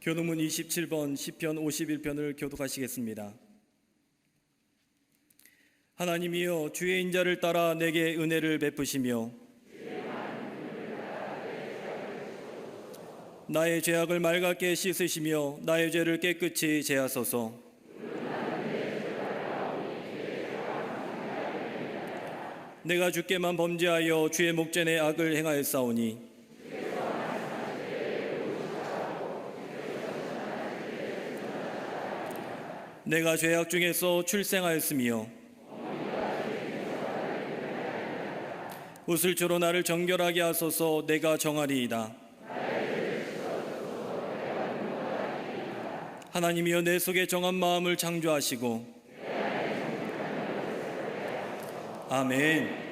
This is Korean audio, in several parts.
교독문 27번 시편 51편을 교독하시겠습니다. 하나님이여, 주의 인자를 따라 내게 은혜를 베푸시며 나의 죄악을 맑게 씻으시며 나의 죄를 깨끗이 제하소서. 내가 주께만 범죄하여 주의 목전에 악을 행하였사오니 내가 죄악 중에서 출생하였으며 웃을 주로 나를 정결하게 하소서. 내가 정하리이다. 하나님이여, 내 속에 정한 마음을 창조하시고. 아멘.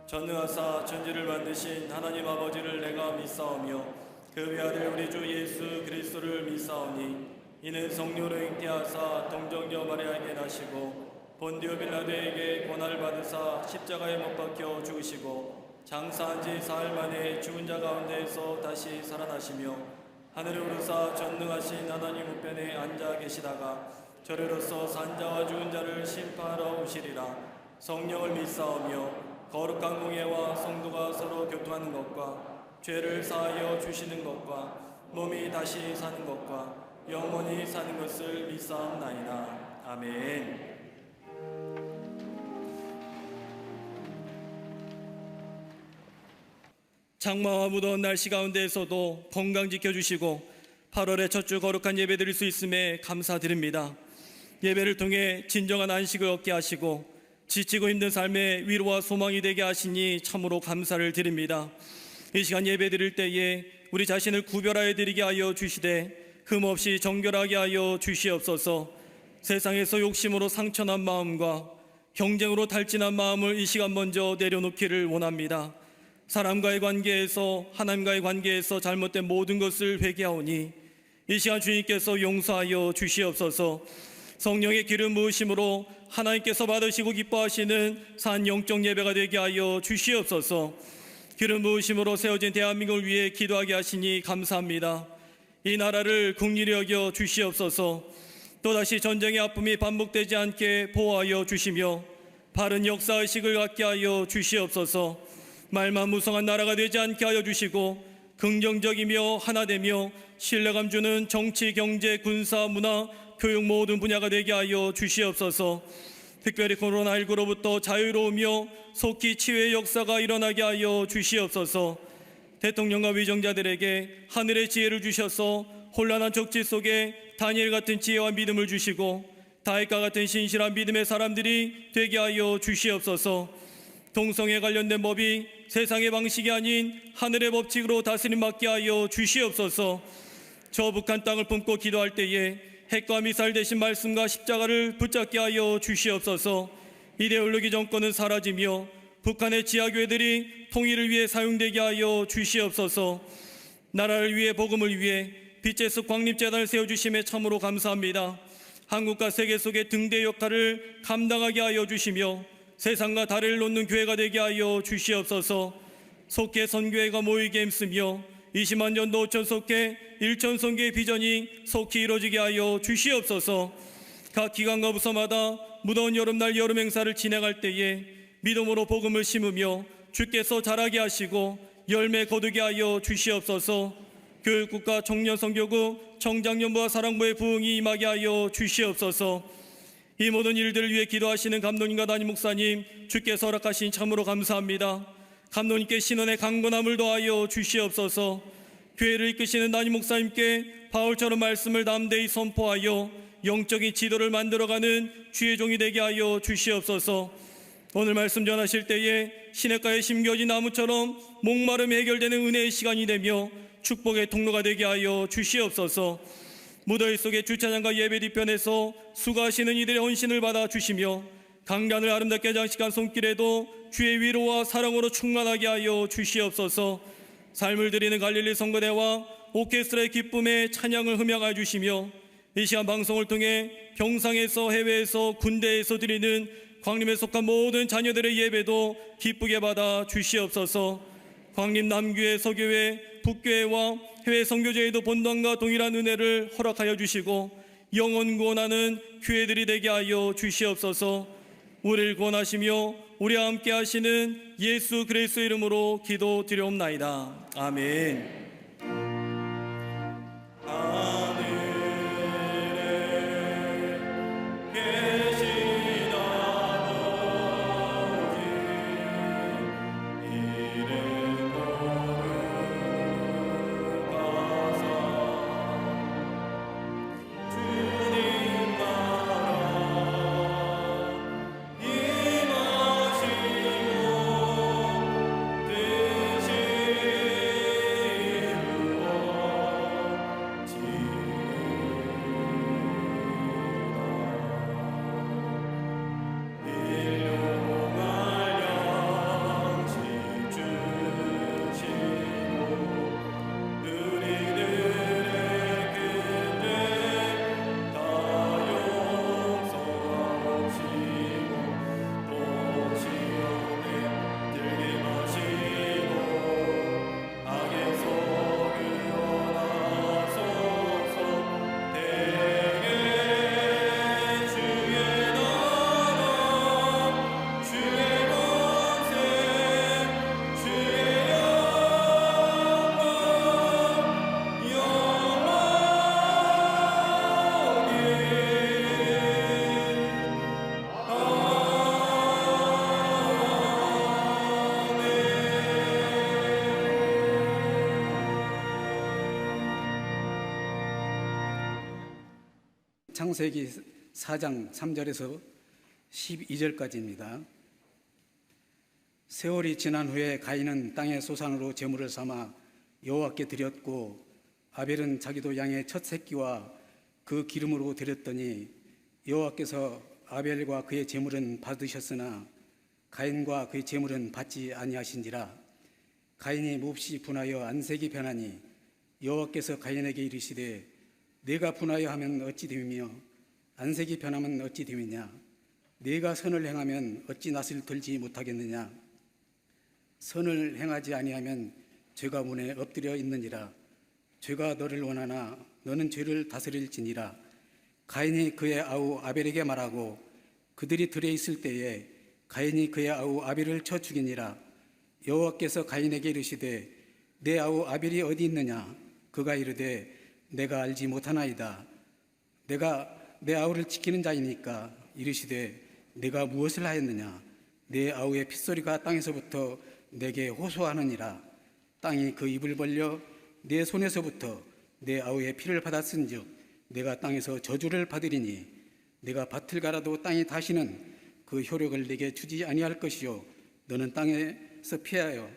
전능하사 천지를 만드신 하나님 아버지를 내가 믿사오며 그 외아들 우리 주 예수 그리스도를 믿사오니 이는 성령으로 잉태하사 동정녀 마리아에게 나시고 본디오 빌라도에게 고난을 받으사 십자가에 못 박혀 죽으시고 장사한 지 사흘 만에 죽은 자 가운데에서 다시 살아나시며 하늘에 오르사 전능하신 하나님 우편에 앉아 계시다가 저리로서 산자와 죽은 자를 심판하러 오시리라. 성령을 믿사오며 거룩한 공예와 성도가 서로 교통하는 것과 죄를 사하여 주시는 것과 몸이 다시 사는 것과 영원히 사는 것을 믿사옵나이다. 아멘. 장마와 무더운 날씨 가운데에서도 건강 지켜주시고 8월의 첫 주 거룩한 예배 드릴 수 있음에 감사드립니다. 예배를 통해 진정한 안식을 얻게 하시고 지치고 힘든 삶에 위로와 소망이 되게 하시니 참으로 감사를 드립니다. 이 시간 예배 드릴 때에 우리 자신을 구별하여 드리게 하여 주시되 흠없이 정결하게 하여 주시옵소서. 세상에서 욕심으로 상처난 마음과 경쟁으로 탈진한 마음을 이 시간 먼저 내려놓기를 원합니다. 사람과의 관계에서, 하나님과의 관계에서 잘못된 모든 것을 회개하오니 이 시간 주님께서 용서하여 주시옵소서. 성령의 기름 부으심으로 하나님께서 받으시고 기뻐하시는 산 영적 예배가 되게 하여 주시옵소서. 기름 부으심으로 세워진 대한민국을 위해 기도하게 하시니 감사합니다. 이 나라를 긍휼히 여겨 주시옵소서. 또다시 전쟁의 아픔이 반복되지 않게 보호하여 주시며 바른 역사의식을 갖게 하여 주시옵소서. 말만 무성한 나라가 되지 않게 하여 주시고 긍정적이며 하나되며 신뢰감 주는 정치, 경제, 군사, 문화, 교육 모든 분야가 되게 하여 주시옵소서. 특별히 코로나19로부터 자유로우며 속히 치유의 역사가 일어나게 하여 주시옵소서. 대통령과 위정자들에게 하늘의 지혜를 주셔서 혼란한 적지 속에 다니엘 같은 지혜와 믿음을 주시고 다윗과 같은 신실한 믿음의 사람들이 되게 하여 주시옵소서. 동성애 관련된 법이 세상의 방식이 아닌 하늘의 법칙으로 다스림 받게 하여 주시옵소서. 저 북한 땅을 품고 기도할 때에 핵과 미사일 대신 말씀과 십자가를 붙잡게 하여 주시옵소서. 이데올로기 정권은 사라지며 북한의 지하교회들이 통일을 위해 사용되게 하여 주시옵소서. 나라를 위해 복음을 위해 빛의 숲 광림재단을 세워주심에 참으로 감사합니다. 한국과 세계 속의 등대 역할을 감당하게 하여 주시며 세상과 다리를 놓는 교회가 되게 하여 주시옵소서. 속회 선교회가 모이게 힘쓰며 20만 전도 5천 속회 1천 선교의 비전이 속히 이루어지게 하여 주시옵소서. 각 기관과 부서마다 무더운 여름날 여름 행사를 진행할 때에 믿음으로 복음을 심으며 주께서 자라게 하시고 열매 거두게 하여 주시옵소서. 교육국과 청년선교국, 청장년부와 사랑부의 부흥이 임하게 하여 주시옵소서. 이 모든 일들을 위해 기도하시는 감독님과 담임 목사님, 주께서 허락하신 참으로 감사합니다. 감독님께 신원의 강건함을 더하여 주시옵소서. 교회를 이끄시는 담임 목사님께 바울처럼 말씀을 담대히 선포하여 영적인 지도를 만들어가는 주의 종이 되게 하여 주시옵소서. 오늘 말씀 전하실 때에 시냇가에 심겨진 나무처럼 목마름이 해결되는 은혜의 시간이 되며 축복의 통로가 되게 하여 주시옵소서. 무더위 속에 주차장과 예배 뒤편에서 수고하시는 이들의 헌신을 받아 주시며 강단을 아름답게 장식한 손길에도 주의 위로와 사랑으로 충만하게 하여 주시옵소서. 삶을 드리는 갈릴리 성거대와 오케스트라의 기쁨에 찬양을 흠양하여 주시며 이 시간 방송을 통해 병상에서 해외에서 군대에서 드리는 광림에 속한 모든 자녀들의 예배도 기쁘게 받아 주시옵소서. 광림 남교회, 서교회, 북교회와 해외 선교제에도 본당과 동일한 은혜를 허락하여 주시고 영원 구원하는 교회들이 되게 하여 주시옵소서. 우리를 구원하시며 우리와 함께 하시는 예수 그리스도 이름으로 기도드리옵나이다. 아멘. 창세기 4장 3절에서 12절까지입니다. 세월이 지난 후에 가인은 땅의 소산으로 제물을 삼아 여호와께 드렸고 아벨은 자기도 양의 첫 새끼와 그 기름으로 드렸더니 여호와께서 아벨과 그의 제물은 받으셨으나 가인과 그의 제물은 받지 아니하신지라. 가인이 몹시 분하여 안색이 변하니 여호와께서 가인에게 이르시되 네가 분하여 하면 어찌 됨이며 안색이 변하면 어찌 됨이냐. 네가 선을 행하면 어찌 낯을 들지 못하겠느냐. 선을 행하지 아니하면 죄가 문에 엎드려 있느니라. 죄가 너를 원하나 너는 죄를 다스릴지니라. 가인이 그의 아우 아벨에게 말하고 그들이 들에 있을 때에 가인이 그의 아우 아벨을 쳐 죽이니라. 여호와께서 가인에게 이르시되 내 아우 아벨이 어디 있느냐. 그가 이르되 내가 알지 못하나이다. 내가 내 아우를 지키는 자이니까. 이르시되 내가 무엇을 하였느냐. 내 아우의 핏소리가 땅에서부터 내게 호소하느니라. 땅이 그 입을 벌려 내 손에서부터 내 아우의 피를 받았은즉 내가 땅에서 저주를 받으리니 내가 밭을 갈아도 땅이 다시는 그 효력을 내게 주지 아니할 것이요 너는 땅에서 피하여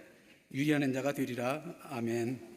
유리하는 자가 되리라. 아멘.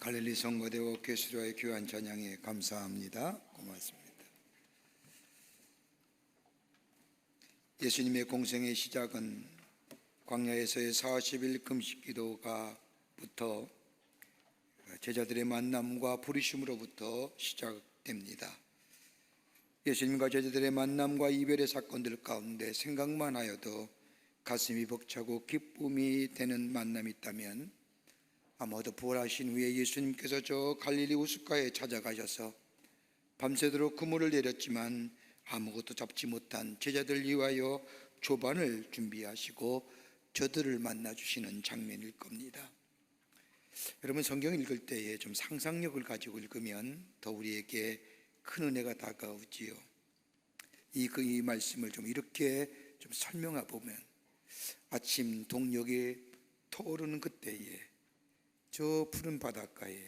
갈릴리 성거대와 개수로의 귀한 찬양에 감사합니다. 고맙습니다. 예수님의 공생의 시작은 광야에서의 40일 금식기도가부터 제자들의 만남과 부르심으로부터 시작됩니다. 예수님과 제자들의 만남과 이별의 사건들 가운데 생각만 하여도 가슴이 벅차고 기쁨이 되는 만남이 있다면 아마도 부활하신 후에 예수님께서 저 갈릴리 우스가에 찾아가셔서 밤새도록 그물을 내렸지만 아무것도 잡지 못한 제자들 위하여 조반을 준비하시고 저들을 만나주시는 장면일 겁니다. 여러분, 성경 읽을 때에 좀 상상력을 가지고 읽으면 더 우리에게 큰 은혜가 다가오지요. 이 말씀을 좀 이렇게 좀 설명해 보면, 아침 동력이 터오르는 그때에 저 푸른 바닷가에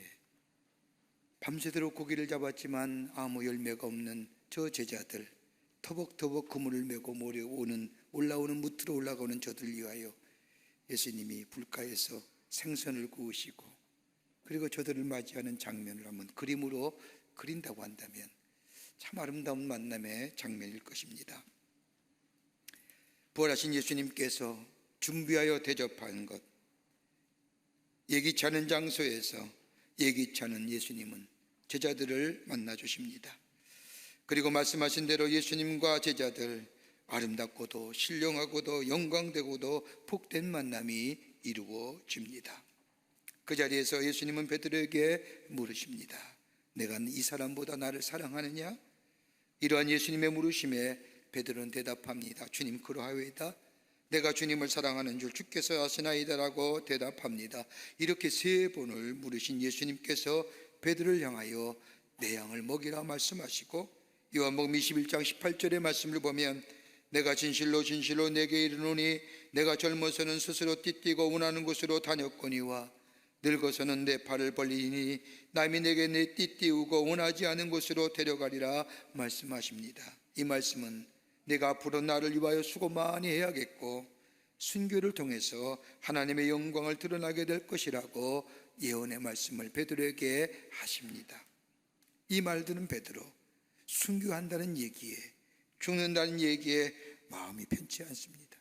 밤새도록 고기를 잡았지만 아무 열매가 없는 저 제자들, 터벅터벅 그물을 메고 올라오는 무트로 올라가는 저들 위하여 예수님이 불가에서 생선을 구우시고 그리고 저들을 맞이하는 장면을 한번 그림으로 그린다고 한다면 참 아름다운 만남의 장면일 것입니다. 부활하신 예수님께서 준비하여 대접한 것, 예기치 않은 장소에서 예기치 않은 예수님은 제자들을 만나주십니다. 그리고 말씀하신 대로 예수님과 제자들, 아름답고도 신령하고도 영광되고도 복된 만남이 이루어집니다. 그 자리에서 예수님은 베드로에게 물으십니다. 내가 이 사람보다 나를 사랑하느냐? 이러한 예수님의 물으심에 베드로는 대답합니다. 주님, 그러하오이다. 내가 주님을 사랑하는 줄 주께서 아시나이다 라고 대답합니다. 이렇게 3번을 물으신 예수님께서 베드로를 향하여 내 양을 먹이라 말씀하시고, 요한복음 21장 18절의 말씀을 보면 내가 진실로 진실로 내게 이르노니 내가 젊어서는 스스로 띠띠고 원하는 곳으로 다녔거니와 늙어서는 내 팔을 벌리니 남이 내게 내 띠띠우고 원하지 않은 곳으로 데려가리라 말씀하십니다. 이 말씀은 내가 앞으로 나를 위하여 수고 많이 해야겠고 순교를 통해서 하나님의 영광을 드러나게 될 것이라고 예언의 말씀을 베드로에게 하십니다. 이 말 들은 베드로, 순교한다는 얘기에, 죽는다는 얘기에 마음이 편치 않습니다.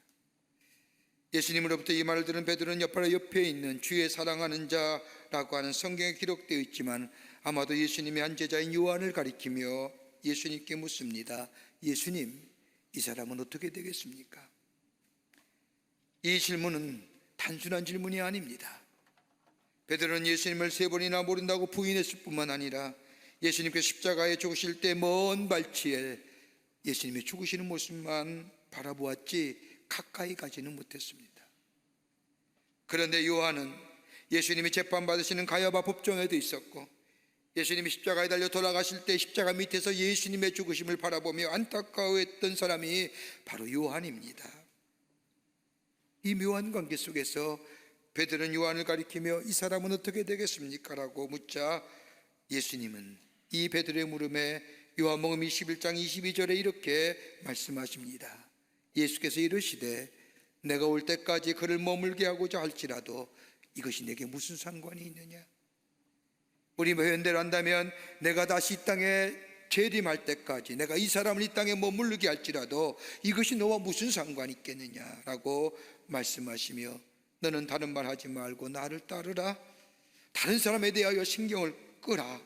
예수님으로부터 이 말을 들은 베드로는 옆에 있는 주의 사랑하는 자라고 하는 성경에 기록되어 있지만 아마도 예수님의 한 제자인 요한을 가리키며 예수님께 묻습니다. 예수님, 이 사람은 어떻게 되겠습니까? 이 질문은 단순한 질문이 아닙니다. 베드로는 예수님을 3번이나 모른다고 부인했을 뿐만 아니라 예수님께서 십자가에 죽으실 때 먼 발치에 예수님이 죽으시는 모습만 바라보았지 가까이 가지는 못했습니다. 그런데 요한은 예수님이 재판받으시는 가야바 법정에도 있었고 예수님이 십자가에 달려 돌아가실 때 십자가 밑에서 예수님의 죽으심을 바라보며 안타까워했던 사람이 바로 요한입니다. 이 묘한 관계 속에서 베드로는 요한을 가리키며 이 사람은 어떻게 되겠습니까? 라고 묻자 예수님은 이 베드로의 물음에 요한복음 21장 22절에 이렇게 말씀하십니다. 예수께서 이르시되 내가 올 때까지 그를 머물게 하고자 할지라도 이것이 내게 무슨 상관이 있느냐? 우리 현대로 한다면 내가 다시 이 땅에 재림할 때까지 내가 이 사람을 이 땅에 머무르게 할지라도 이것이 너와 무슨 상관이 있겠느냐라고 말씀하시며 너는 다른 말 하지 말고 나를 따르라. 다른 사람에 대하여 신경을 끄라.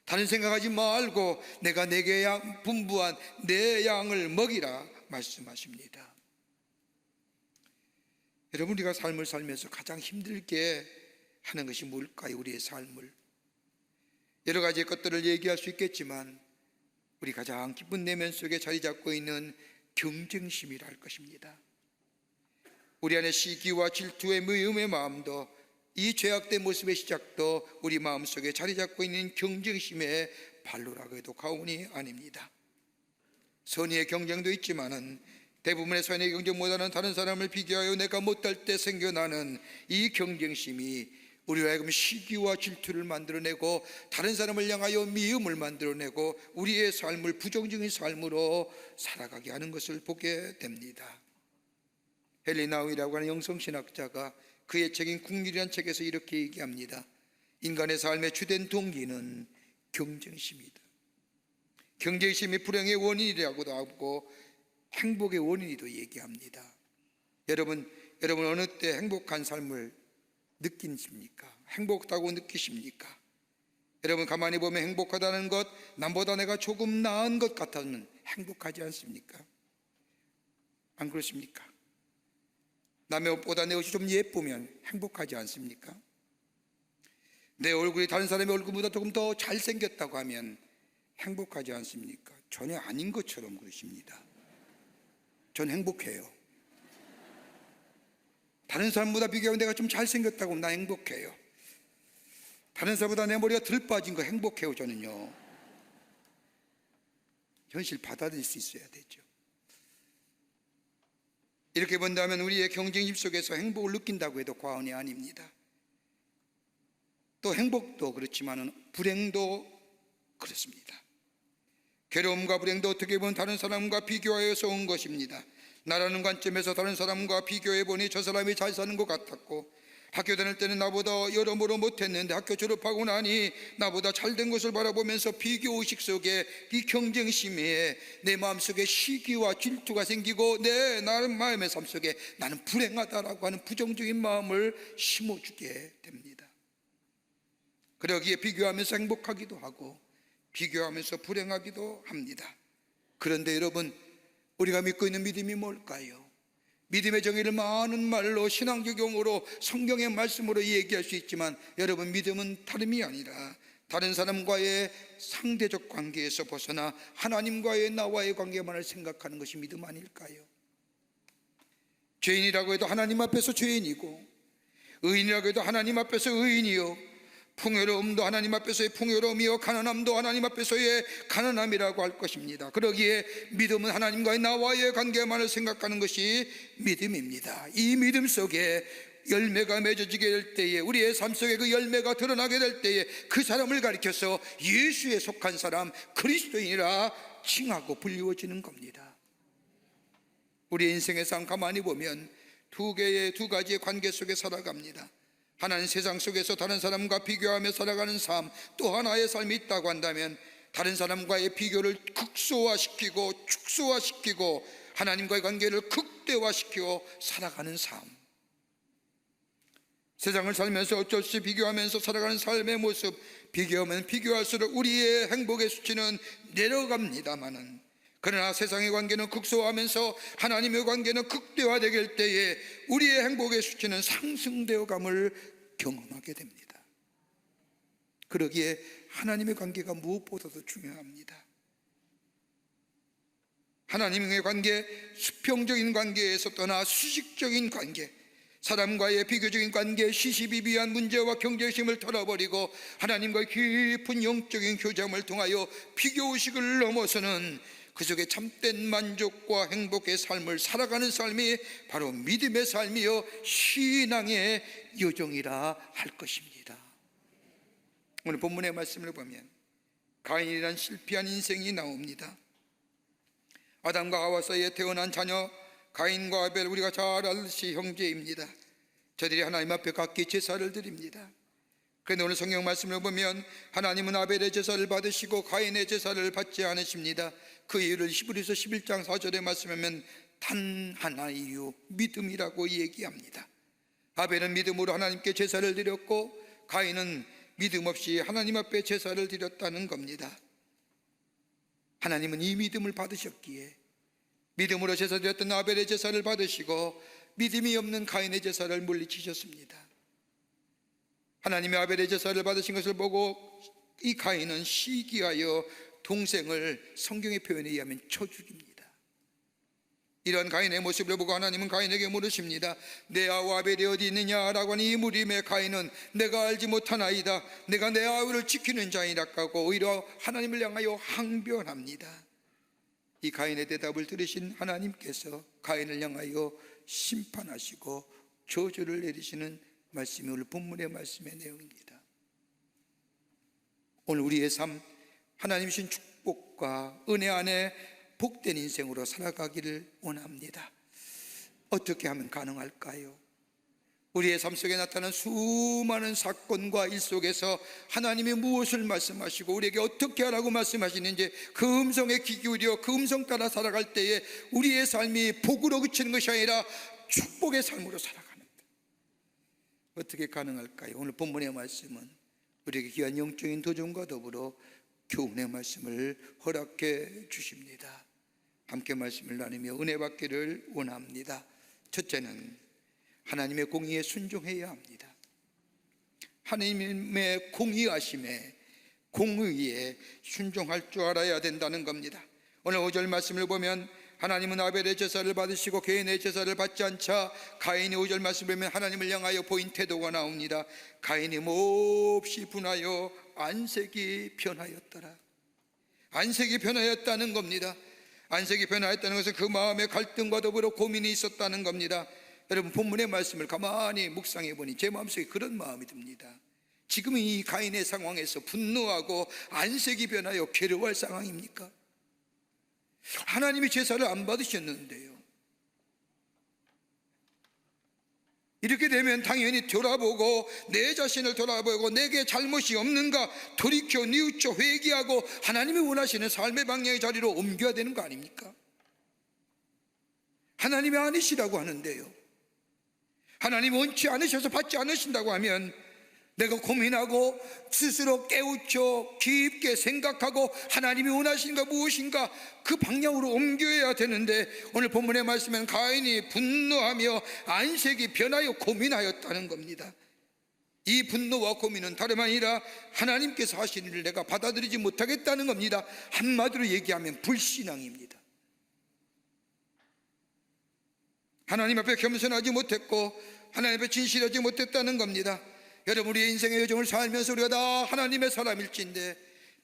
다른 생각하지 말고 내가 내게 분부한 내 양을 먹이라 말씀하십니다. 여러분, 우리가 삶을 살면서 가장 힘들게 하는 것이 뭘까요? 우리의 삶을 여러 가지 것들을 얘기할 수 있겠지만 우리 가장 기쁜 내면 속에 자리 잡고 있는 경쟁심이라 할 것입니다. 우리 안에 시기와 질투의 미움의 마음도 이 죄악된 모습의 시작도 우리 마음속에 자리 잡고 있는 경쟁심의 발로라고 해도 과언이 아닙니다. 선의의 경쟁도 있지만은 대부분의 선의의 경쟁보다는 다른 사람을 비교하여 내가 못할 때 생겨나는 이 경쟁심이 우리와 하여금 시기와 질투를 만들어내고 다른 사람을 향하여 미움을 만들어내고 우리의 삶을 부정적인 삶으로 살아가게 하는 것을 보게 됩니다. 헨리 나우이라고 하는 영성신학자가 그의 책인 국률이라는 책에서 이렇게 얘기합니다. 인간의 삶의 주된 동기는 경쟁심이다. 경쟁심이 불행의 원인이라고도 하고 행복의 원인이도 얘기합니다. 여러분 어느 때 행복한 삶을 느끼십니까? 행복하다고 느끼십니까? 여러분 가만히 보면 행복하다는 것, 남보다 내가 조금 나은 것 같으면 행복하지 않습니까? 안 그렇습니까? 남의 옷보다 내 옷이 좀 예쁘면 행복하지 않습니까? 내 얼굴이 다른 사람의 얼굴보다 조금 더 잘생겼다고 하면 행복하지 않습니까? 전혀 아닌 것처럼 그러십니다. 전 행복해요. 다른 사람보다 비교하면 내가 좀 잘생겼다고 하면 나 행복해요. 다른 사람보다 내 머리가 덜 빠진 거 행복해요. 저는요. 현실 받아들일 수 있어야 되죠. 이렇게 본다면 우리의 경쟁심 속에서 행복을 느낀다고 해도 과언이 아닙니다. 또 행복도 그렇지만 불행도 그렇습니다. 괴로움과 불행도 어떻게 보면 다른 사람과 비교하여서 온 것입니다. 나라는 관점에서 다른 사람과 비교해 보니 저 사람이 잘 사는 것 같았고, 학교 다닐 때는 나보다 여러모로 못했는데 학교 졸업하고 나니 나보다 잘된 것을 바라보면서 비교의식 속에 이 경쟁심에 내 마음속에 시기와 질투가 생기고 나는 마음의 삶 속에 나는 불행하다라고 하는 부정적인 마음을 심어주게 됩니다. 그러기에 비교하면서 행복하기도 하고 비교하면서 불행하기도 합니다. 그런데 여러분, 우리가 믿고 있는 믿음이 뭘까요? 믿음의 정의를 많은 말로 신앙적 용어로 성경의 말씀으로 얘기할 수 있지만 여러분, 믿음은 다름이 아니라 다른 사람과의 상대적 관계에서 벗어나 하나님과의 나와의 관계만을 생각하는 것이 믿음 아닐까요? 죄인이라고 해도 하나님 앞에서 죄인이고, 의인이라고 해도 하나님 앞에서 의인이요, 풍요로움도 하나님 앞에서의 풍요로움이요, 가난함도 하나님 앞에서의 가난함이라고 할 것입니다. 그러기에 믿음은 하나님과의 나와의 관계만을 생각하는 것이 믿음입니다. 이 믿음 속에 열매가 맺어지게 될 때에, 우리의 삶 속에 그 열매가 드러나게 될 때에 그 사람을 가리켜서 예수에 속한 사람, 그리스도인이라 칭하고 불리워지는 겁니다. 우리의 인생의 삶 가만히 보면 두 가지의 관계 속에 살아갑니다. 하나는 세상 속에서 다른 사람과 비교하며 살아가는 삶, 또 하나의 삶이 있다고 한다면 다른 사람과의 비교를 극소화시키고 축소화시키고 하나님과의 관계를 극대화시키고 살아가는 삶. 세상을 살면서 어쩔 수 없이 비교하면서 살아가는 삶의 모습, 비교하면 비교할수록 우리의 행복의 수치는 내려갑니다마는, 그러나 세상의 관계는 극소화하면서 하나님의 관계는 극대화되게 될 때에 우리의 행복의 수치는 상승되어감을 경험하게 됩니다. 그러기에 하나님의 관계가 무엇보다도 중요합니다. 하나님의 관계, 수평적인 관계에서 떠나 수직적인 관계, 사람과의 비교적인 관계에 시시비비한 문제와 경쟁심을 털어버리고 하나님과의 깊은 영적인 교감을 통하여 비교의식을 넘어서는 그 속에 참된 만족과 행복의 삶을 살아가는 삶이 바로 믿음의 삶이요 신앙의 여정이라 할 것입니다. 오늘 본문의 말씀을 보면 가인이란 실패한 인생이 나옵니다. 아담과 하와 사이에 태어난 자녀 가인과 아벨, 우리가 잘 알듯이 형제입니다. 저들이 하나님 앞에 각기 제사를 드립니다. 그런데 오늘 성경 말씀을 보면 하나님은 아벨의 제사를 받으시고 가인의 제사를 받지 않으십니다. 그 이유를 히브리서 11장 4절의 말씀하면 단 하나의 이유, 믿음이라고 얘기합니다. 아벨은 믿음으로 하나님께 제사를 드렸고 가인은 믿음 없이 하나님 앞에 제사를 드렸다는 겁니다. 하나님은 이 믿음을 받으셨기에 믿음으로 제사 드렸던 아벨의 제사를 받으시고 믿음이 없는 가인의 제사를 물리치셨습니다. 하나님의 아벨의 제사를 받으신 것을 보고 이 가인은 시기하여 동생을 성경의 표현에 의하면 쳐 죽입니다. 이러한 가인의 모습을 보고 하나님은 가인에게 물으십니다. 내 아우 아벨이 어디 있느냐라고 하니 이 물음에 가인은 내가 알지 못하나이다, 내가 내 아우를 지키는 자이라고 오히려 하나님을 향하여 항변합니다. 이 가인의 대답을 들으신 하나님께서 가인을 향하여 심판하시고 저주를 내리시는 말씀이 오늘 본문의 말씀의 내용입니다. 오늘 우리의 삶, 하나님 주신 축복과 은혜 안에 복된 인생으로 살아가기를 원합니다. 어떻게 하면 가능할까요? 우리의 삶 속에 나타난 수많은 사건과 일 속에서 하나님이 무엇을 말씀하시고 우리에게 어떻게 하라고 말씀하시는지 그 음성에 귀 기울여 그 음성 따라 살아갈 때에 우리의 삶이 복으로 그치는 것이 아니라 축복의 삶으로 살아가는 것. 어떻게 가능할까요? 오늘 본문의 말씀은 우리에게 귀한 영적인 도전과 더불어 교훈의 말씀을 허락해 주십니다. 함께 말씀을 나누며 은혜 받기를 원합니다. 첫째는 하나님의 공의에 순종해야 합니다. 하나님의 공의하심에 공의에 순종할 줄 알아야 된다는 겁니다. 오늘 5절 말씀을 보면 하나님은 아벨의 제사를 받으시고 개인의 제사를 받지 않자 가인이 5절 말씀을 보면 하나님을 향하여 보인 태도가 나옵니다. 가인이 몹시 분하여 안색이 변하였더라. 안색이 변하였다는 겁니다. 안색이 변하였다는 것은 그 마음에 갈등과 더불어 고민이 있었다는 겁니다. 여러분 본문의 말씀을 가만히 묵상해 보니 제 마음속에 그런 마음이 듭니다. 지금 이 가인의 상황에서 분노하고 안색이 변하여 괴로워할 상황입니까? 하나님이 제사를 안 받으셨는데요. 이렇게 되면 당연히 돌아보고 내 자신을 돌아보고 내게 잘못이 없는가 돌이켜 뉘우쳐 회개하고 하나님이 원하시는 삶의 방향의 자리로 옮겨야 되는 거 아닙니까? 하나님이 아니시라고 하는데요, 하나님이 원치 않으셔서 받지 않으신다고 하면 내가 고민하고 스스로 깨우쳐 깊게 생각하고 하나님이 원하시는 가 무엇인가 그 방향으로 옮겨야 되는데, 오늘 본문의 말씀은 가인이 분노하며 안색이 변하여 고민하였다는 겁니다. 이 분노와 고민은 다름 아니라 하나님께서 하시는 일을 내가 받아들이지 못하겠다는 겁니다. 한마디로 얘기하면 불신앙입니다. 하나님 앞에 겸손하지 못했고 하나님 앞에 진실하지 못했다는 겁니다. 여러분, 우리의 인생의 여정을 살면서 우리가 다 하나님의 사람일진데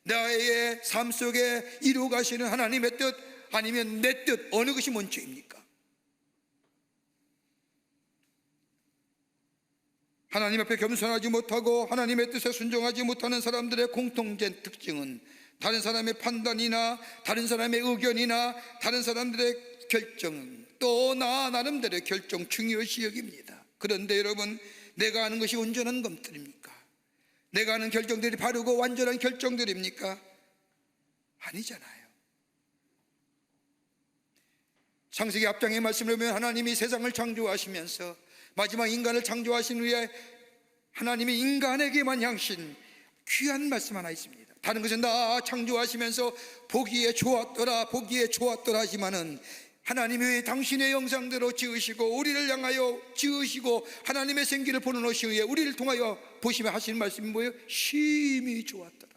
나의 삶 속에 이루어 가시는 하나님의 뜻 아니면 내 뜻, 어느 것이 먼저입니까? 하나님 앞에 겸손하지 못하고 하나님의 뜻에 순종하지 못하는 사람들의 공통된 특징은 다른 사람의 판단이나 다른 사람의 의견이나 다른 사람들의 결정, 또 나 나름대로의 결정 중요시 여깁니다. 그런데 여러분, 내가 하는 것이 온전한 것들입니까? 내가 하는 결정들이 바르고 완전한 결정들입니까? 아니잖아요. 창세기 앞장의 말씀을 보면 하나님이 세상을 창조하시면서 마지막 인간을 창조하신 후에 하나님이 인간에게만 향신 귀한 말씀 하나 있습니다. 다른 것은 다 창조하시면서 보기에 좋았더라 보기에 좋았더라 하지만은 하나님이 당신의 형상대로 지으시고 우리를 향하여 지으시고 하나님의 생기를 보내놓으신 후에 우리를 통하여 보시며 하시는 말씀이 뭐예요? 심히 좋았더라.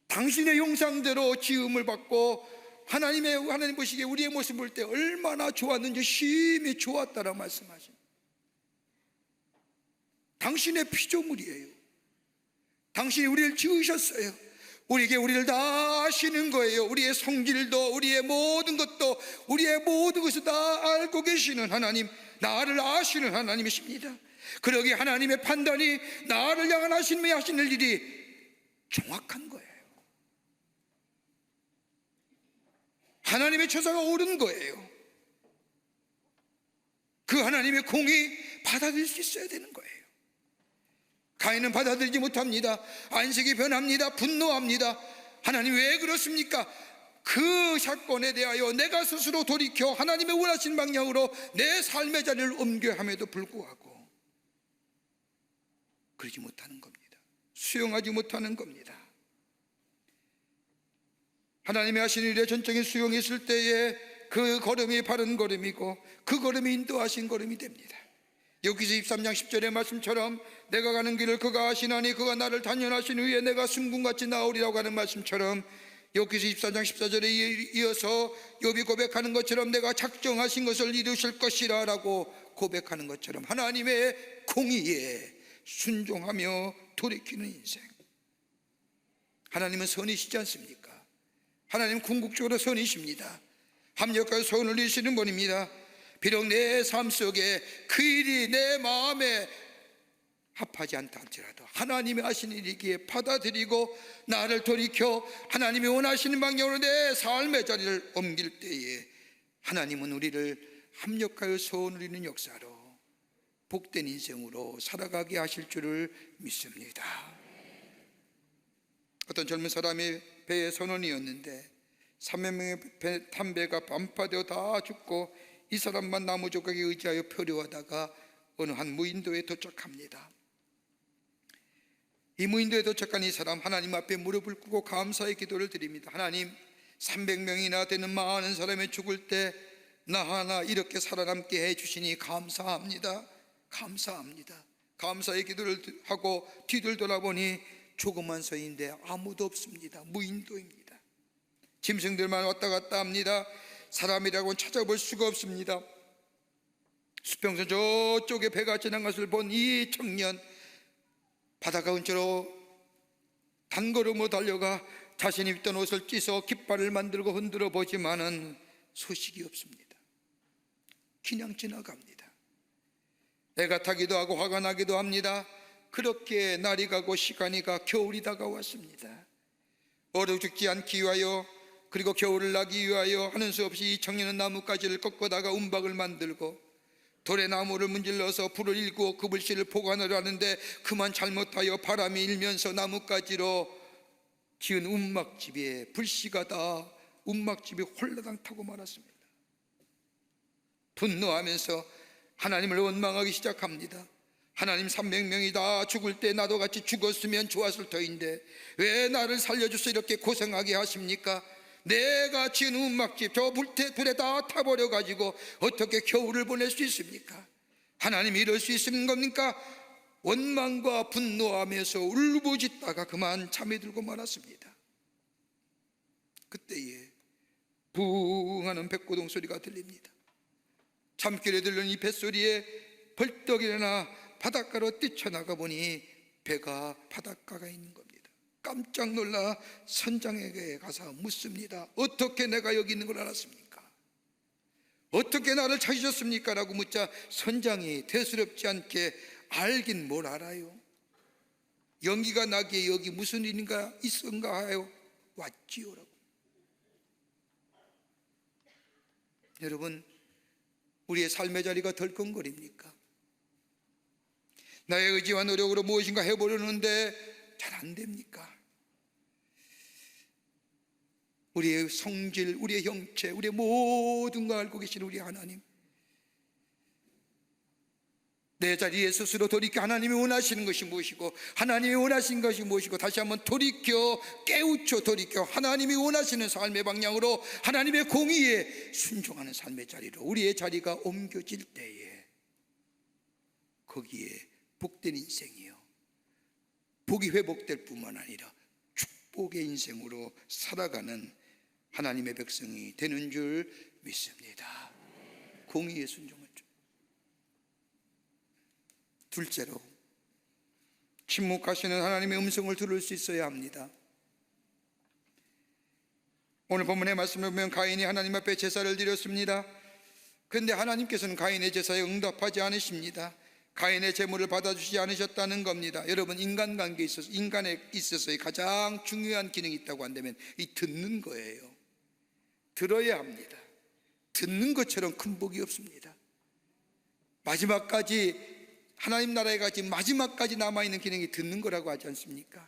당신의 형상대로 지음을 받고 하나님 보시기에 우리의 모습을 볼 때 얼마나 좋았는지 심히 좋았다라고 말씀하십니다. 당신의 피조물이에요. 당신이 우리를 지으셨어요. 우리를 다 아시는 거예요. 우리의 성질도 우리의 모든 것도 우리의 모든 것을 다 알고 계시는 하나님, 나를 아시는 하나님이십니다. 그러기에 하나님의 판단이 나를 향한 하시는 일이 정확한 거예요. 하나님의 처사가 옳은 거예요. 그 하나님의 공의 받아들일 수 있어야 되는 거예요. 가인은 받아들이지 못합니다. 안색이 변합니다. 분노합니다. 하나님 왜 그렇습니까? 그 사건에 대하여 내가 스스로 돌이켜 하나님의 원하시는 방향으로 내 삶의 자리를 옮겨야 함에도 불구하고 그러지 못하는 겁니다. 수용하지 못하는 겁니다. 하나님이 하시는 일에 전적인 수용이 있을 때에 그 걸음이 바른 걸음이고 그 걸음이 인도하신 걸음이 됩니다. 여기서 23장 10절의 말씀처럼 내가 가는 길을 그가 아시나니 그가 나를 단련하신 후에 내가 순금같이 나오리라고 하는 말씀처럼 여기서 24장 14절에 이어서 욥이 고백하는 것처럼 내가 작정하신 것을 이루실 것이라 라고 고백하는 것처럼 하나님의 공의에 순종하며 돌이키는 인생. 하나님은 선이시지 않습니까? 하나님은 궁극적으로 선이십니다. 합력과 선을 이루시는 분입니다. 비록 내 삶 속에 그 일이 내 마음에 합하지 않다 할지라도 하나님이 하시는 일이기에 받아들이고 나를 돌이켜 하나님이 원하시는 방향으로 내 삶의 자리를 옮길 때에 하나님은 우리를 합력하여 소원을 이루는 역사로 복된 인생으로 살아가게 하실 줄을 믿습니다. 어떤 젊은 사람이 배의 선원이었는데 300명의 탄 배가 반파되어 다 죽고 이 사람만 나무 조각에 의지하여 표류하다가 어느 한 무인도에 도착합니다. 이 무인도에 도착한 이 사람, 하나님 앞에 무릎을 꿇고 감사의 기도를 드립니다. 하나님, 300명이나 되는 많은 사람이 죽을 때 나 하나 이렇게 살아남게 해주시니 감사합니다. 감사합니다. 감사의 기도를 하고 뒤를 돌아보니 조그만 서인데 아무도 없습니다. 무인도입니다. 짐승들만 왔다 갔다 합니다. 사람이라고는 찾아볼 수가 없습니다. 수평선 저쪽에 배가 지난 것을 본 이 청년, 바닷가 근처로 단걸음으로 달려가 자신이 입던 옷을 찢어 깃발을 만들고 흔들어 보지만은 소식이 없습니다. 그냥 지나갑니다. 애가 타기도 하고 화가 나기도 합니다. 그렇게 날이 가고 시간이 가 겨울이 다가왔습니다. 얼어 죽지 않기 위하여, 그리고 겨울을 나기 위하여 하는 수 없이 이 청년은 나뭇가지를 꺾어다가 움박을 만들고 돌에 나무를 문질러서 불을 일구어 그 불씨를 보관하려 하는데 그만 잘못하여 바람이 일면서 나뭇가지로 지은 움막집에 불씨가 다 움막집이 홀라당 타고 말았습니다. 분노하면서 하나님을 원망하기 시작합니다. 하나님, 300명이 다 죽을 때 나도 같이 죽었으면 좋았을 터인데 왜 나를 살려줘서 이렇게 고생하게 하십니까? 내가 지은 움막집 저 불에 다 타버려가지고 어떻게 겨울을 보낼 수 있습니까? 하나님이 이럴 수 있는 겁니까? 원망과 분노하면서 울부짖다가 그만 잠이 들고 말았습니다. 그때에 붕 하는 백고동 소리가 들립니다. 잠길에 들리는 이 뱃소리에 벌떡 일어나 바닷가로 뛰쳐나가 보니 배가 바닷가가 있는 겁니다. 깜짝 놀라 선장에게 가서 묻습니다. 어떻게 내가 여기 있는 걸 알았습니까? 어떻게 나를 찾으셨습니까? 라고 묻자 선장이 대수롭지 않게 알긴 뭘 알아요? 연기가 나기에 여기 무슨 일인가 있은가 하여 왔지요 라고. 여러분, 우리의 삶의 자리가 덜컹거립니까? 나의 의지와 노력으로 무엇인가 해보려는데 잘 안 됩니까? 우리의 성질, 우리의 형체, 우리의 모든 걸 알고 계신 우리 하나님, 내 자리에 스스로 돌이켜 하나님이 원하시는 것이 무엇이고 하나님이 원하신 것이 무엇이고 다시 한번 돌이켜 깨우쳐 돌이켜 하나님이 원하시는 삶의 방향으로 하나님의 공의에 순종하는 삶의 자리로 우리의 자리가 옮겨질 때에 거기에 복된 인생이요, 복이 회복될 뿐만 아니라 축복의 인생으로 살아가는 하나님의 백성이 되는 줄 믿습니다. 공의에 순종할 줄. 둘째로, 침묵하시는 하나님의 음성을 들을 수 있어야 합니다. 오늘 본문의 말씀을 보면 가인이 하나님 앞에 제사를 드렸습니다. 그런데 하나님께서는 가인의 제사에 응답하지 않으십니다. 가인의 제물을 받아주시지 않으셨다는 겁니다. 여러분, 인간관계에 있어서, 인간에 있어서의 가장 중요한 기능이 있다고 한다면 이 듣는 거예요. 들어야 합니다. 듣는 것처럼 큰 복이 없습니다. 마지막까지 하나님 나라에 가지 마지막까지 남아있는 기능이 듣는 거라고 하지 않습니까?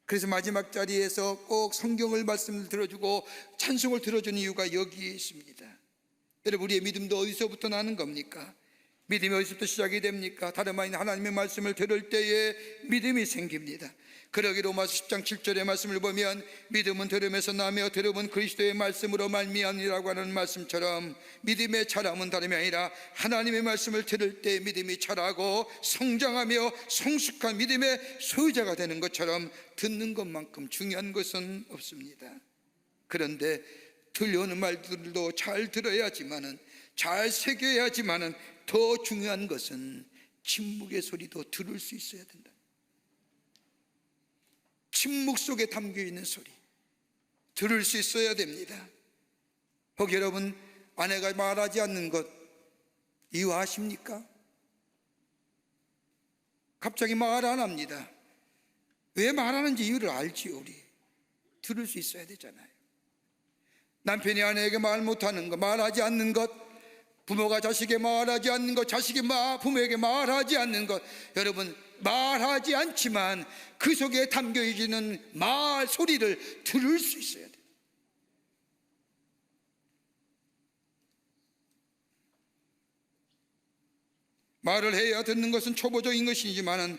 그래서 마지막 자리에서 꼭 성경을 말씀을 들어주고 찬송을 들어주는 이유가 여기에 있습니다. 여러분, 우리의 믿음도 어디서부터 나는 겁니까? 믿음이 어디서부터 시작이 됩니까? 다름 아닌 하나님의 말씀을 들을 때에 믿음이 생깁니다. 그러기 로마서 10장 7절의 말씀을 보면 믿음은 들음에서 나며 들음은 그리스도의 말씀으로 말미암니라고 하는 말씀처럼 믿음의 자람은 다름이 아니라 하나님의 말씀을 들을 때 믿음이 자라고 성장하며 성숙한 믿음의 소유자가 되는 것처럼 듣는 것만큼 중요한 것은 없습니다. 그런데 들려오는 말들도 잘 들어야지만은, 잘 새겨야지만은 더 중요한 것은 침묵의 소리도 들을 수 있어야 된다. 침묵 속에 담겨있는 소리 들을 수 있어야 됩니다. 혹 여러분, 아내가 말하지 않는 것 이유 아십니까? 갑자기 말 안 합니다. 왜 말하는지 이유를 알지요. 우리 들을 수 있어야 되잖아요. 남편이 아내에게 말 못하는 것, 말하지 않는 것, 부모가 자식에게 말하지 않는 것, 자식이 부모에게 말하지 않는 것, 여러분 말하지 않지만 그 속에 담겨있는 말 소리를 들을 수 있어야 돼요. 말을 해야 듣는 것은 초보적인 것이지만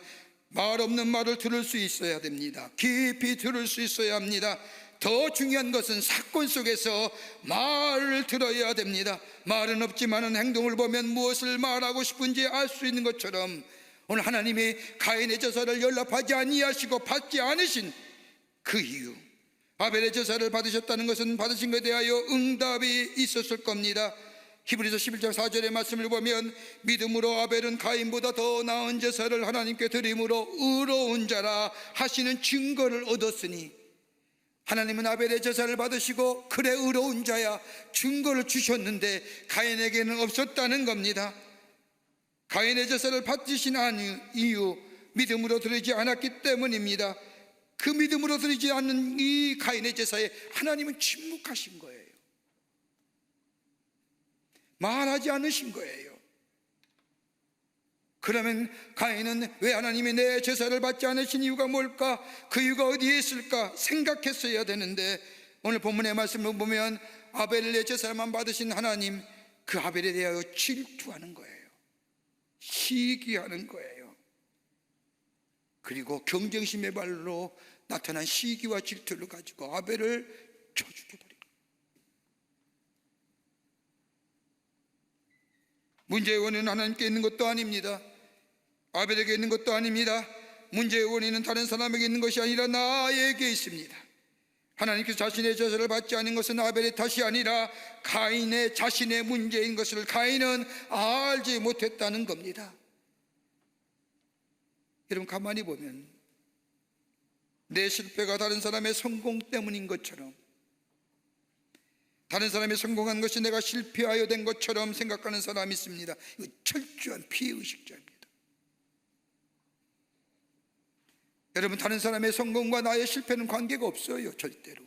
말 없는 말을 들을 수 있어야 됩니다. 깊이 들을 수 있어야 합니다. 더 중요한 것은 사건 속에서 말을 들어야 됩니다. 말은 없지만 행동을 보면 무엇을 말하고 싶은지 알 수 있는 것처럼 오늘 하나님이 가인의 제사를 연락하지 아니하시고 받지 않으신 그 이유, 아벨의 제사를 받으셨다는 것은 받으신 것에 대하여 응답이 있었을 겁니다. 히브리서 11장 4절의 말씀을 보면 믿음으로 아벨은 가인보다 더 나은 제사를 하나님께 드림으로 의로운 자라 하시는 증거를 얻었으니, 하나님은 아벨의 제사를 받으시고 그래 의로운 자야 증거를 주셨는데 가인에게는 없었다는 겁니다. 가인의 제사를 받으신 이유, 믿음으로 드리지 않았기 때문입니다. 그 믿음으로 드리지 않는 이 가인의 제사에 하나님은 침묵하신 거예요. 말하지 않으신 거예요. 그러면 가인은 왜 하나님이 내 제사를 받지 않으신 이유가 뭘까? 그 이유가 어디에 있을까? 생각했어야 되는데 오늘 본문의 말씀을 보면 아벨의 제사만 받으신 하나님, 그 아벨에 대하여 질투하는 거예요. 시기하는 거예요. 그리고 경쟁심의 발로 나타난 시기와 질투를 가지고 아벨을 쳐 죽여버립니다. 문제의 원인은 하나님께 있는 것도 아닙니다. 아벨에게 있는 것도 아닙니다. 문제의 원인은 다른 사람에게 있는 것이 아니라 나에게 있습니다. 하나님께서 자신의 제사를 받지 않은 것은 아벨의 탓이 아니라 가인의 자신의 문제인 것을 가인은 알지 못했다는 겁니다. 여러분 가만히 보면 내 실패가 다른 사람의 성공 때문인 것처럼, 다른 사람이 성공한 것이 내가 실패하여 된 것처럼 생각하는 사람이 있습니다. 이거 철저한 피해의식자입니다. 여러분, 다른 사람의 성공과 나의 실패는 관계가 없어요. 절대로.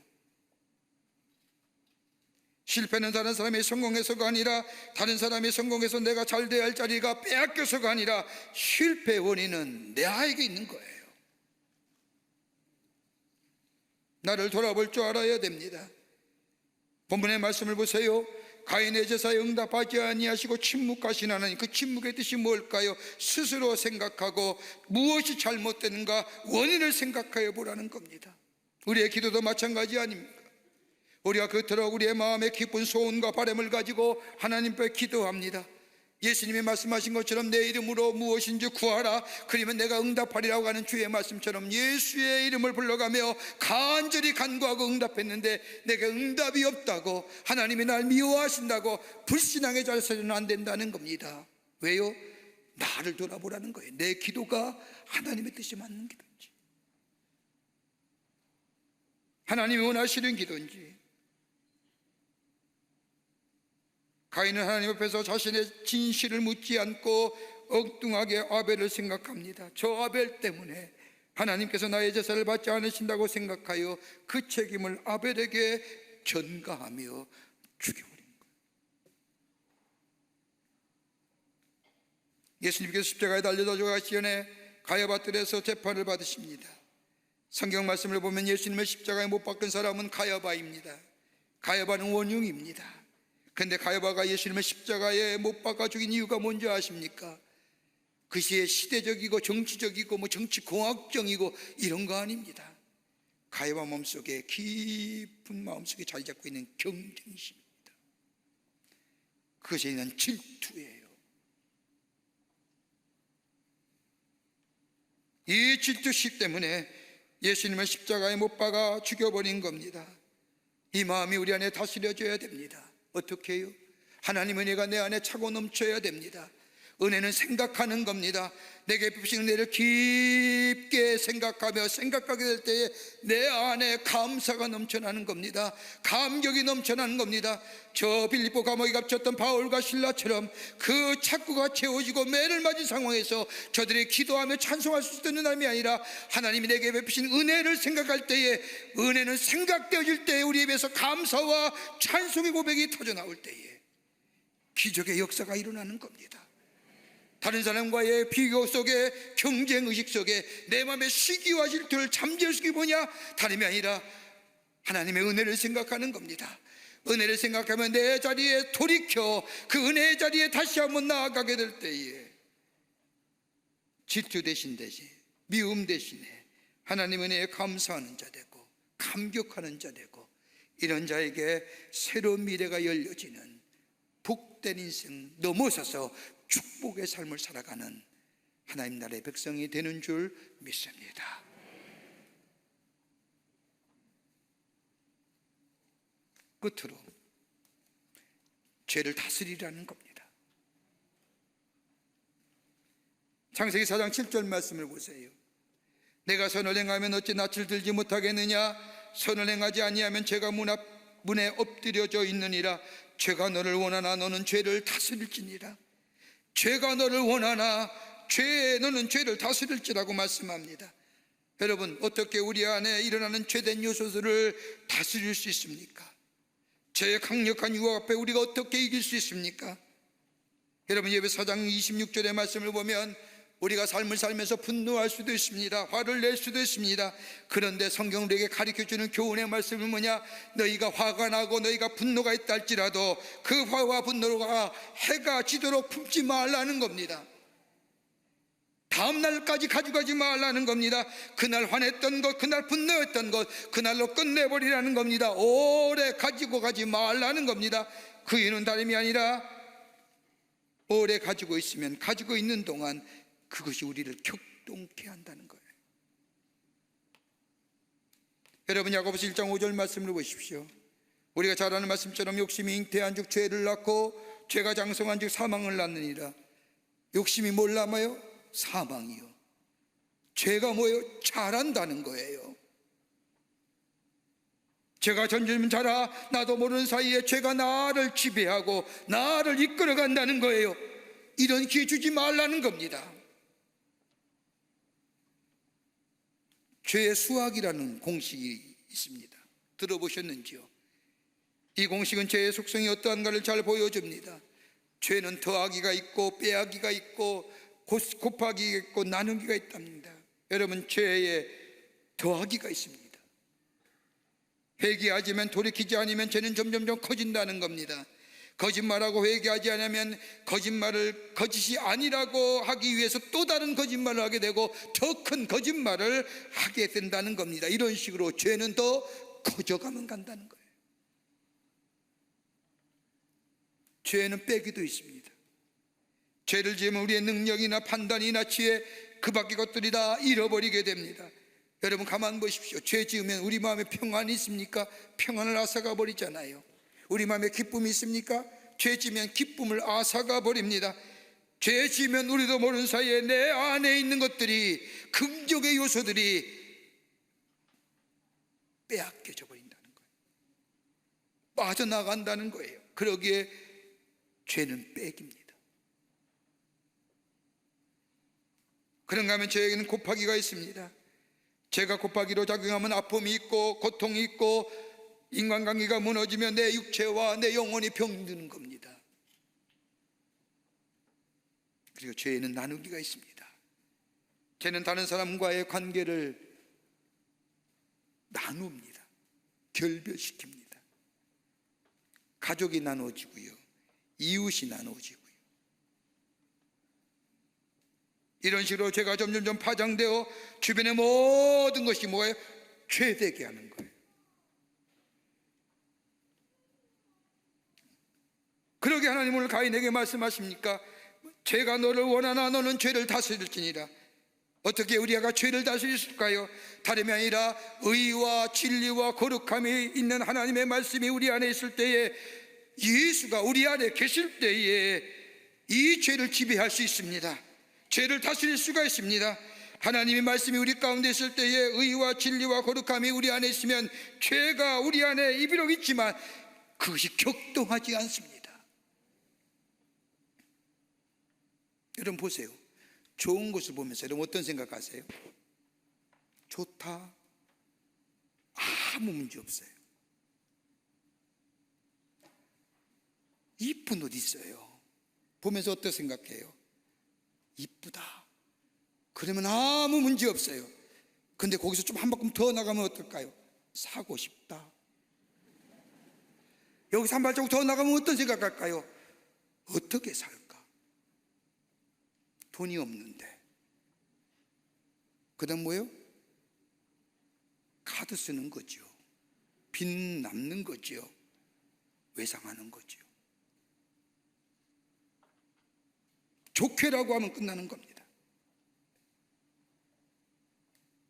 실패는 다른 사람이 성공해서가 아니라, 다른 사람이 성공해서 내가 잘 돼야 할 자리가 빼앗겨서가 아니라, 실패의 원인은 내게 있는 거예요. 나를 돌아볼 줄 알아야 됩니다. 본문의 말씀을 보세요. 가인의 제사에 응답하지 아니하시고 침묵하신 하나님, 그 침묵의 뜻이 뭘까요? 스스로 생각하고 무엇이 잘못되는가 원인을 생각하여 보라는 겁니다. 우리의 기도도 마찬가지 아닙니까? 우리가 그토록 우리의 마음에 깊은 소원과 바람을 가지고 하나님 앞에 기도합니다. 예수님이 말씀하신 것처럼 내 이름으로 무엇인지 구하라, 그러면 내가 응답하리라고 하는 주의 말씀처럼 예수의 이름을 불러가며 간절히 간구하고 응답했는데 내게 응답이 없다고, 하나님이 날 미워하신다고 불신앙의 자세는 안 된다는 겁니다. 왜요? 나를 돌아보라는 거예요. 내 기도가 하나님의 뜻이 맞는 기도인지, 하나님이 원하시는 기도인지. 가인은 하나님 앞에서 자신의 진실을 묻지 않고 엉뚱하게 아벨을 생각합니다. 저 아벨 때문에 하나님께서 나의 제사를 받지 않으신다고 생각하여 그 책임을 아벨에게 전가하며 죽여버린 거예요. 예수님께서 십자가에 달려 가시기 전에 가야바 뜰에서 재판을 받으십니다. 성경 말씀을 보면 예수님의 십자가에 못 박은 사람은 가야바입니다. 가야바는 원흉입니다. 그런데 가야바가 예수님의 십자가에 못 박아 죽인 이유가 뭔지 아십니까? 그 시에 시대적이고 정치적이고 정치공학적이고 이런 거 아닙니다. 가야바 마음속에 깊은 마음속에 자리 잡고 있는 경쟁심입니다. 그것에 대한 질투예요. 이 질투심 때문에 예수님을 십자가에 못 박아 죽여버린 겁니다. 이 마음이 우리 안에 다스려져야 됩니다. 어떻게 해요? 하나님의 은혜가 내 안에 차고 넘쳐야 됩니다. 은혜는 생각하는 겁니다. 내게 베푸신 은혜를 깊게 생각하며 생각하게 될 때에 내 안에 감사가 넘쳐나는 겁니다. 감격이 넘쳐나는 겁니다. 저 빌립보 감옥에 갇혔던 바울과 실라처럼 그 착구가 채워지고 매를 맞은 상황에서 저들이 기도하며 찬송할 수 있는 삶이 아니라 하나님이 내게 베푸신 은혜를 생각할 때에, 은혜는 생각되어질 때에 우리 입에서 감사와 찬송의 고백이 터져나올 때에 기적의 역사가 일어나는 겁니다. 다른 사람과의 비교 속에, 경쟁의식 속에 내 마음의 시기와 질투를 잠재울 수 있게 뭐냐? 다름이 아니라 하나님의 은혜를 생각하는 겁니다. 은혜를 생각하면 내 자리에 돌이켜 그 은혜의 자리에 다시 한번 나아가게 될 때에 질투 대신 미움 대신에 하나님 은혜에 감사하는 자 되고 감격하는 자 되고, 이런 자에게 새로운 미래가 열려지는 복된 인생 넘어서서 축복의 삶을 살아가는 하나님 나라의 백성이 되는 줄 믿습니다. 끝으로 죄를 다스리라는 겁니다. 창세기 4장 7절 말씀을 보세요. 내가 선을 행하면 어찌 낯을 들지 못하겠느냐? 선을 행하지 아니하면 죄가 문에 엎드려져 있느니라. 죄가 너를 원하나 너는 죄를 다스릴지니라. 죄가 너를 원하나 너는 죄를 다스릴지라고 말씀합니다. 여러분, 어떻게 우리 안에 일어나는 죄된 요소들을 다스릴 수 있습니까? 죄의 강력한 유혹 앞에 우리가 어떻게 이길 수 있습니까? 여러분, 예배서 4장 26절의 말씀을 보면 우리가 삶을 살면서 분노할 수도 있습니다. 화를 낼 수도 있습니다. 그런데 성경 우리에게 가르쳐주는 교훈의 말씀은 뭐냐? 너희가 화가 나고 너희가 분노가 있다 할지라도 그 화와 분노가 해가 지도록 품지 말라는 겁니다. 다음 날까지 가져가지 말라는 겁니다. 그날 화냈던 것, 그날 분노했던 것, 그날로 끝내버리라는 겁니다. 오래 가지고 가지 말라는 겁니다. 그 이유는 다름이 아니라 오래 가지고 있으면 가지고 있는 동안 그것이 우리를 격동케 한다는 거예요. 여러분, 야고보서 1장 5절 말씀을 보십시오. 우리가 잘 아는 말씀처럼 욕심이 잉태한 즉 죄를 낳고 죄가 장성한 즉 사망을 낳느니라. 욕심이 뭘 낳아요? 사망이요. 죄가 뭐예요? 자란다는 거예요. 죄가 점점 자라 나도 모르는 사이에 죄가 나를 지배하고 나를 이끌어간다는 거예요. 이런 기회 주지 말라는 겁니다. 죄의 수학이라는 공식이 있습니다. 들어보셨는지요? 이 공식은 죄의 속성이 어떠한가를 잘 보여줍니다. 죄는 더하기가 있고 빼하기가 있고 곱하기가 있고 나누기가 있답니다. 여러분, 죄에 더하기가 있습니다. 회개하지만 돌이키지 않으면 죄는 점점점 커진다는 겁니다. 거짓말하고 회개하지 않으면 거짓이 아니라고 하기 위해서 또 다른 거짓말을 하게 되고 더 큰 거짓말을 하게 된다는 겁니다. 이런 식으로 죄는 더 커져가면 간다는 거예요. 죄는 빼기도 있습니다. 죄를 지으면 우리의 능력이나 판단이나 지혜, 그 밖의 것들이 다 잃어버리게 됩니다. 여러분, 가만 보십시오. 죄 지으면 우리 마음에 평안이 있습니까? 평안을 앗아가 버리잖아요. 우리 마음에 기쁨이 있습니까? 죄 지으면 기쁨을 앗아가 버립니다. 죄 지으면 우리도 모르는 사이에 내 안에 있는 것들이, 긍정의 요소들이 빼앗겨져 버린다는 거예요. 빠져나간다는 거예요. 그러기에 죄는 빼깁니다. 그런가 하면 죄에게는 곱하기가 있습니다. 죄가 곱하기로 작용하면 아픔이 있고 고통이 있고 인간관계가 무너지면 내 육체와 내 영혼이 병드는 겁니다. 그리고 죄에는 나누기가 있습니다. 죄는 다른 사람과의 관계를 나눕니다. 결별시킵니다. 가족이 나누어지고요, 이웃이 나누어지고요. 이런 식으로 죄가 점점점 파장되어 주변의 모든 것이 뭐예요? 죄되게 하는 거예요. 그러게 하나님 오늘 가인에게 말씀하십니까? 죄가 너를 원하나 너는 죄를 다스릴지니라. 어떻게 우리가 죄를 다스릴 수 있을까요? 다름이 아니라 의와 진리와 거룩함이 있는 하나님의 말씀이 우리 안에 있을 때에, 예수가 우리 안에 계실 때에 이 죄를 지배할 수 있습니다. 죄를 다스릴 수가 있습니다. 하나님의 말씀이 우리 가운데 있을 때에 의와 진리와 거룩함이 우리 안에 있으면 죄가 우리 안에 비록 있지만 그것이 격동하지 않습니다. 여러분 보세요. 좋은 것을 보면서 여러분 어떤 생각하세요? 좋다, 아무 문제 없어요. 이쁜 옷 있어요. 보면서 어떻게 생각해요? 이쁘다. 그러면 아무 문제 없어요. 근데 거기서 좀 한 바퀴 더 나가면 어떨까요? 사고 싶다. 여기서 한 발자국 더 나가면 어떤 생각할까요? 어떻게 살까? 돈이 없는데. 그 다음 뭐예요? 카드 쓰는 거죠. 빚 남는 거죠. 외상하는 거죠. 족회라고 하면 끝나는 겁니다.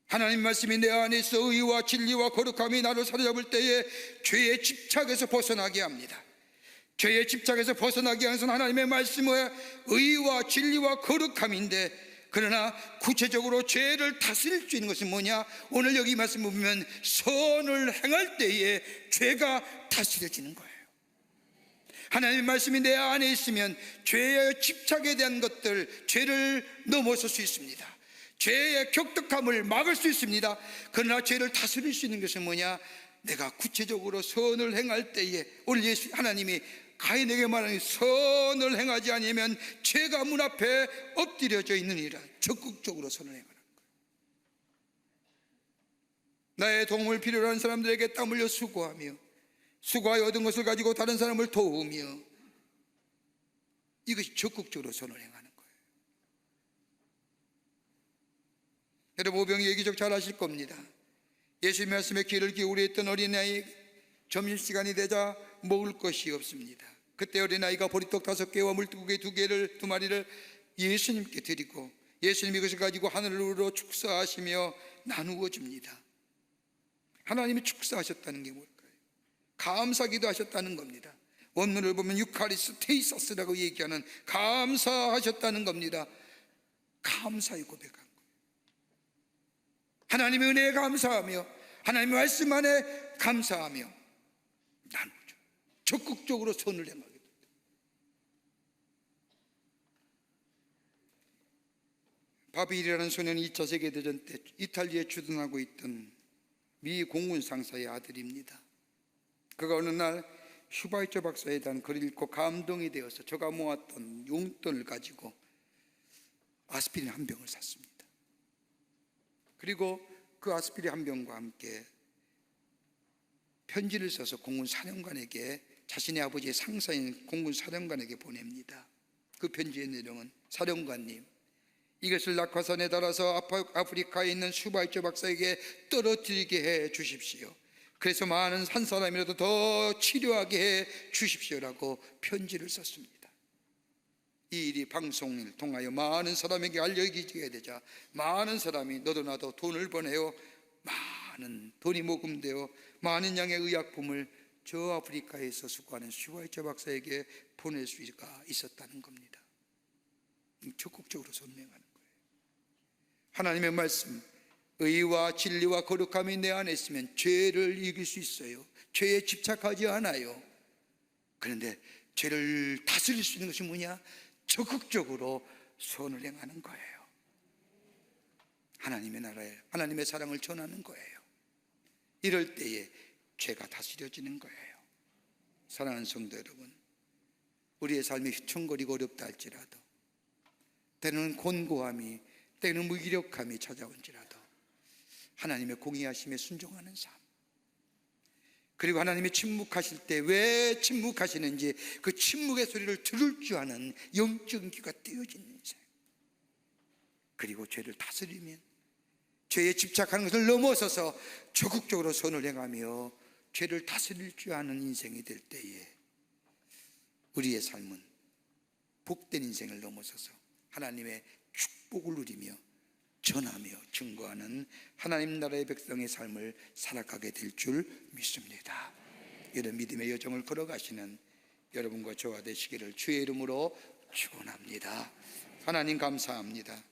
하나님 말씀이 내 안에 있어 의와 진리와 거룩함이 나를 사로잡을 때에 죄의 집착에서 벗어나게 합니다. 죄의 집착에서 벗어나게 하는 것은 하나님의 말씀의 의와 진리와 거룩함인데, 그러나 구체적으로 죄를 다스릴 수 있는 것은 뭐냐? 오늘 여기 말씀 보면 선을 행할 때에 죄가 다스려지는 거예요. 하나님의 말씀이 내 안에 있으면 죄의 집착에 대한 것들, 죄를 넘어설 수 있습니다. 죄의 격득함을 막을 수 있습니다. 그러나 죄를 다스릴 수 있는 것은 뭐냐? 내가 구체적으로 선을 행할 때에, 오늘 예수 하나님이 가인에게 말하니 선을 행하지 않으면 죄가 문 앞에 엎드려져 있느니라. 적극적으로 선을 행하는 거예요. 나의 도움을 필요로 하는 사람들에게 땀 흘려 수고하며 수고하여 얻은 것을 가지고 다른 사람을 도우며, 이것이 적극적으로 선을 행하는 거예요. 여러분, 오병이 얘기적 잘 아실 겁니다. 예수님 말씀에 귀를 기울여 있던 어린아이, 점심시간이 되자 먹을 것이 없습니다. 그때 어린아이가 보리떡 5개와 물고기 2마리를 예수님께 드리고, 예수님이 그것을 가지고 하늘으로 축사하시며 나누어 줍니다. 하나님이 축사하셨다는 게 뭘까요? 감사기도 하셨다는 겁니다. 원문을 보면 유카리스 테이사스라고 얘기하는 감사하셨다는 겁니다. 감사의 고백한 거예요. 하나님의 은혜에 감사하며 하나님의 말씀 안에 감사하며 나누죠. 적극적으로 선을 행하게 됩니다. 바빌이라는 소년이 2차 세계대전 때 이탈리아에 주둔하고 있던 미 공군 상사의 아들입니다. 그가 어느 날 슈바이처 박사에 대한 글을 읽고 감동이 되어서 저가 모았던 용돈을 가지고 아스피린 한 병을 샀습니다. 그리고 그 아스피린 한 병과 함께 편지를 써서 공군 사령관에게, 자신의 아버지의 상사인 공군 사령관에게 보냅니다. 그 편지의 내용은, 사령관님, 이것을 낙하산에 달아서 아프리카에 있는 슈바이처 박사에게 떨어뜨리게 해 주십시오. 그래서 많은 한 사람이라도 더 치료하게 해 주십시오라고 편지를 썼습니다. 이 일이 방송을 통하여 많은 사람에게 알려지게 되자 많은 사람이 너도 나도 돈을 보내어 많은 돈이 모금되어 많은 양의 의약품을 저 아프리카에서 수고하는 슈바이처 박사에게 보낼 수가 있었다는 겁니다. 적극적으로 선명하는 거예요. 하나님의 말씀, 의와 진리와 거룩함이 내 안에 있으면 죄를 이길 수 있어요. 죄에 집착하지 않아요. 그런데 죄를 다스릴 수 있는 것이 뭐냐? 적극적으로 선을 행하는 거예요. 하나님의 나라에 하나님의 사랑을 전하는 거예요. 이럴 때에 죄가 다스려지는 거예요. 사랑하는 성도 여러분, 우리의 삶이 휘청거리고 어렵다 할지라도, 때는 곤고함이, 때는 무기력함이 찾아온지라도 하나님의 공의하심에 순종하는 삶, 그리고 하나님이 침묵하실 때 왜 침묵하시는지 그 침묵의 소리를 들을 줄 아는 영적인 귀가 띄어지는 인생, 그리고 죄를 다스리면 죄에 집착하는 것을 넘어서서 적극적으로 선을 행하며 죄를 다스릴 줄 아는 인생이 될 때에 우리의 삶은 복된 인생을 넘어서서 하나님의 축복을 누리며 전하며 증거하는 하나님 나라의 백성의 삶을 살아가게 될 줄 믿습니다. 이런 믿음의 여정을 걸어가시는 여러분과 저와 되시기를 주의 이름으로 축원합니다. 하나님 감사합니다.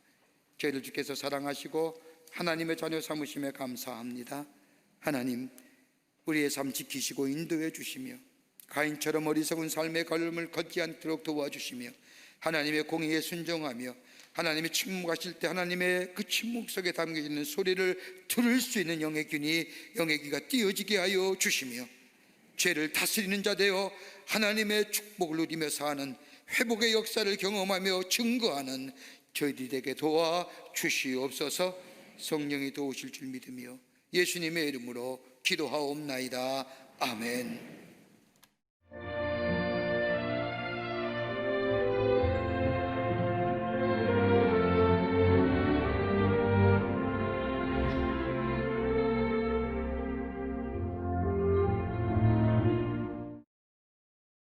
저희를 주께서 사랑하시고 하나님의 자녀 삼으심에 감사합니다. 하나님, 우리의 삶 지키시고 인도해 주시며 가인처럼 어리석은 삶의 걸음을 걷지 않도록 도와주시며 하나님의 공의에 순종하며 하나님이 침묵하실 때 하나님의 그 침묵 속에 담겨져 있는 소리를 들을 수 있는 영의 귀가 띄어지게 하여 주시며 죄를 다스리는 자 되어 하나님의 축복을 누리며 사는 회복의 역사를 경험하며 증거하는 저희들이 되게 도와 주시옵소서. 성령이 도우실 줄 믿으며 예수님의 이름으로 기도하옵나이다. 아멘.